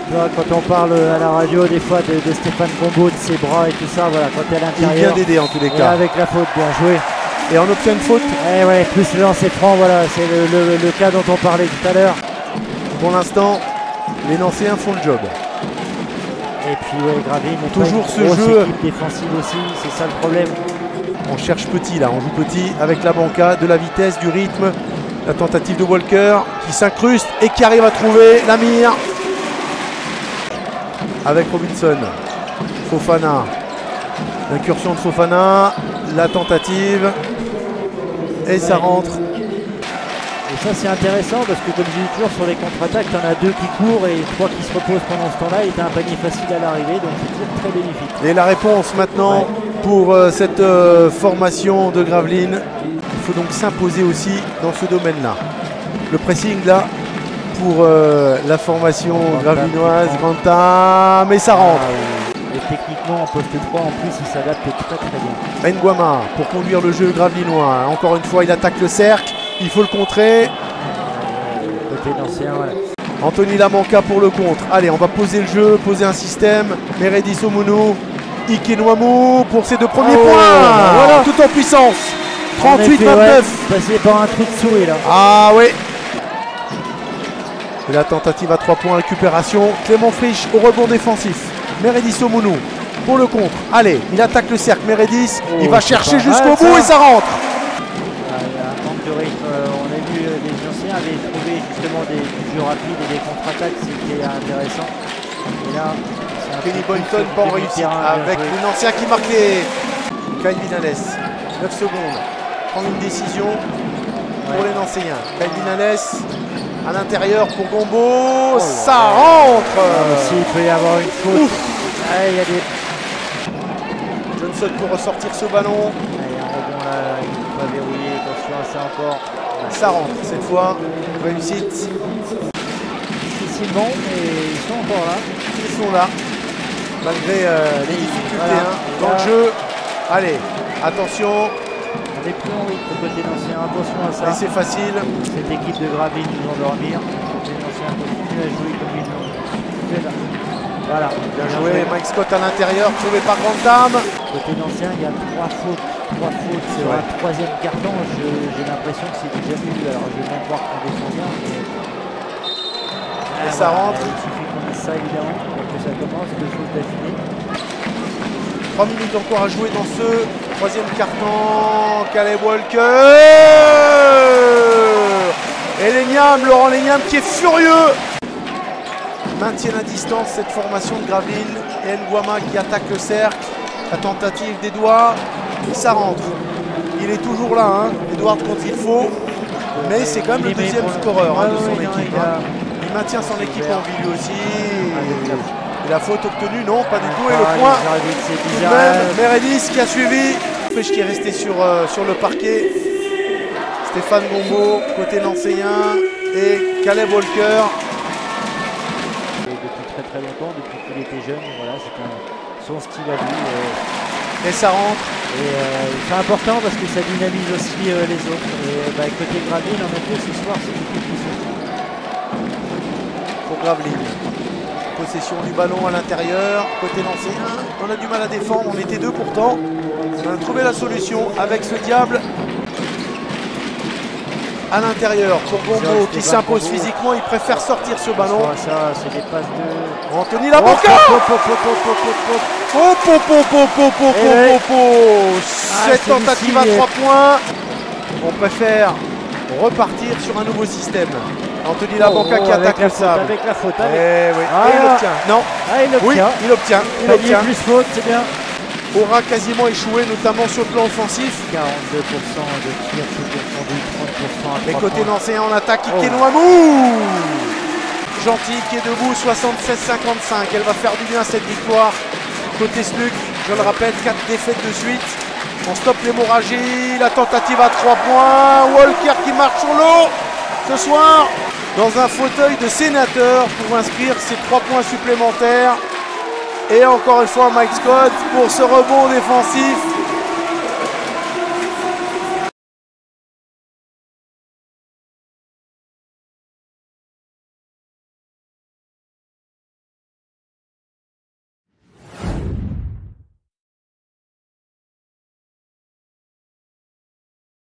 Tu vois, quand on parle à la radio des fois de Stéphane Gombaud, de ses bras et tout ça, voilà, quand tu es à l'intérieur. Il vient d'aider en tous les cas. Avec la faute, bien joué. Et on obtient une faute. Et ouais, plus le lancer franc, voilà, c'est le cas dont on parlait tout à l'heure. Pour l'instant, les Nancéens font le job. Et puis ouais, Gravelines est toujours pas une ce grosse jeu équipe défensive aussi, c'est ça le problème. On cherche petit là, on joue petit avec la banca, de la vitesse, du rythme. La tentative de Walker qui s'incruste et qui arrive à trouver la mire. Avec Robinson, Fofana, l'incursion de Fofana, la tentative et ça rentre. Et ça c'est intéressant parce que comme je dis toujours sur les contre-attaques, tu en as 2 qui courent et 3 qui se reposent pendant ce temps-là et tu as un panier facile à l'arrivée, donc c'est toujours très bénéfique. Et la réponse maintenant pour cette formation de Gravelines, il faut donc s'imposer aussi dans ce domaine-là. Le pressing là pour la formation gravelinoise, Granta, mais ça rentre. Et techniquement en poste 3 en plus il s'adapte très très bien. Nguama pour conduire le jeu gravelinois. Encore une fois il attaque le cercle, il faut le contrer. Côté Nancéen, voilà. Anthony Lamanca pour le contre. Allez, on va poser le jeu, poser un système. Meredis Omounou, Ike Nwamou pour ses 2 premiers points. Voilà. Tout en puissance. 38-29. Passé par un trou de souris là. Ah oui. Et la tentative à 3 points, récupération. Clément Frisch au rebond défensif. Meredis Omounou pour le contre. Allez, il attaque le cercle. Meredis, il va chercher jusqu'au bout et ça rentre. Il y a un manque de rythme. On a vu les anciens avaient trouvé justement du jeu rapide et des contre-attaques, c'était intéressant. Et là, Kenny Boynton pas en réussite avec une ancienne qui marque les. Kyle Vinales, 9 secondes. Prendre une décision pour les Nancéens. Kyle Vinales à l'intérieur pour Gombaud. Ça rentre. Aussi, il peut y avoir une faute. Il y a des... Johnson pour ressortir ce ballon. Il y a un rebond là, il ne peut pas verrouiller. Attention à ça encore. Ça rentre cette fois. Réussite. Difficilement, mais ils sont encore là. Ils sont là. Malgré les difficultés dans le jeu. Allez, attention. On est plus en rythme côté Nancéen, attention à ça. Et c'est facile. Cette équipe de Gravelines nous endormir. Côté Nancéen continue à jouer comme ils l'ont fait là. Voilà. Bien joué, Mike Scott à l'intérieur, trouvé par Grandam. Côté Nancéen, il y a 3 fautes. 3 fautes sur un 3e carton. J'ai l'impression que c'est déjà nul. Alors je vais même voir qu'on descend bien. Et ça rentre. Il suffit qu'on dise ça évidemment pour que ça commence. 2 fautes d'affilée. 3 minutes encore à jouer dans ce 3e carton. Caleb Walker. Et Léniam, Laurent Léniam qui est furieux. Maintiennent à distance cette formation de Gravelines. Et Nguama qui attaque le cercle. La tentative d'Edouard. Et ça rentre. Il est toujours là, Edouard quand il faut. Mais c'est quand même le 2e scoreur de son équipe. Il maintient son équipe en vie lui aussi. Et la faute obtenue, non, pas du tout. Et le point, tout de même, Meredis qui a suivi. Frisch qui est resté sur le parquet. Stéphane Gombaud, côté Nancéen. Et Caleb Walker. Depuis très très longtemps, depuis qu'il était jeune, voilà, c'est son style à lui. Et ça rentre. Et c'est important parce que ça dynamise aussi les autres. Et côté Gravelines, en effet, ce soir, c'est l'équipe qui se... Pour Gravelines. Possession du ballon à l'intérieur. Côté Nancéen, on a du mal à défendre. On était 2 pourtant. On a trouvé la solution avec ce diable. À l'intérieur pour Gombaud qui s'impose physiquement. Il préfère sortir ce ballon. Ça, c'est des passes de... Anthony Lamanca. Cette tentative à 3 points. On préfère repartir sur un nouveau système. Anthony Lamanca qui attaque le sable. Avec la faute. Et il obtient. Non. Il obtient. Plus faute, c'est bien. Aura quasiment échoué, notamment sur le plan offensif. 42% de tir, tout confondu, 30% à 3 Et côté points. Nancéen en attaque, Ike Nwamou. Gentil qui est debout, 76-55. Elle va faire du bien cette victoire. Côté SLUC, je le rappelle, 4 défaites de suite. On stoppe l'hémorragie, la tentative à 3 points. Walker qui marche sur l'eau ce soir dans un fauteuil de sénateur pour inscrire ses 3 points supplémentaires. Et encore une fois Mike Scott pour ce rebond défensif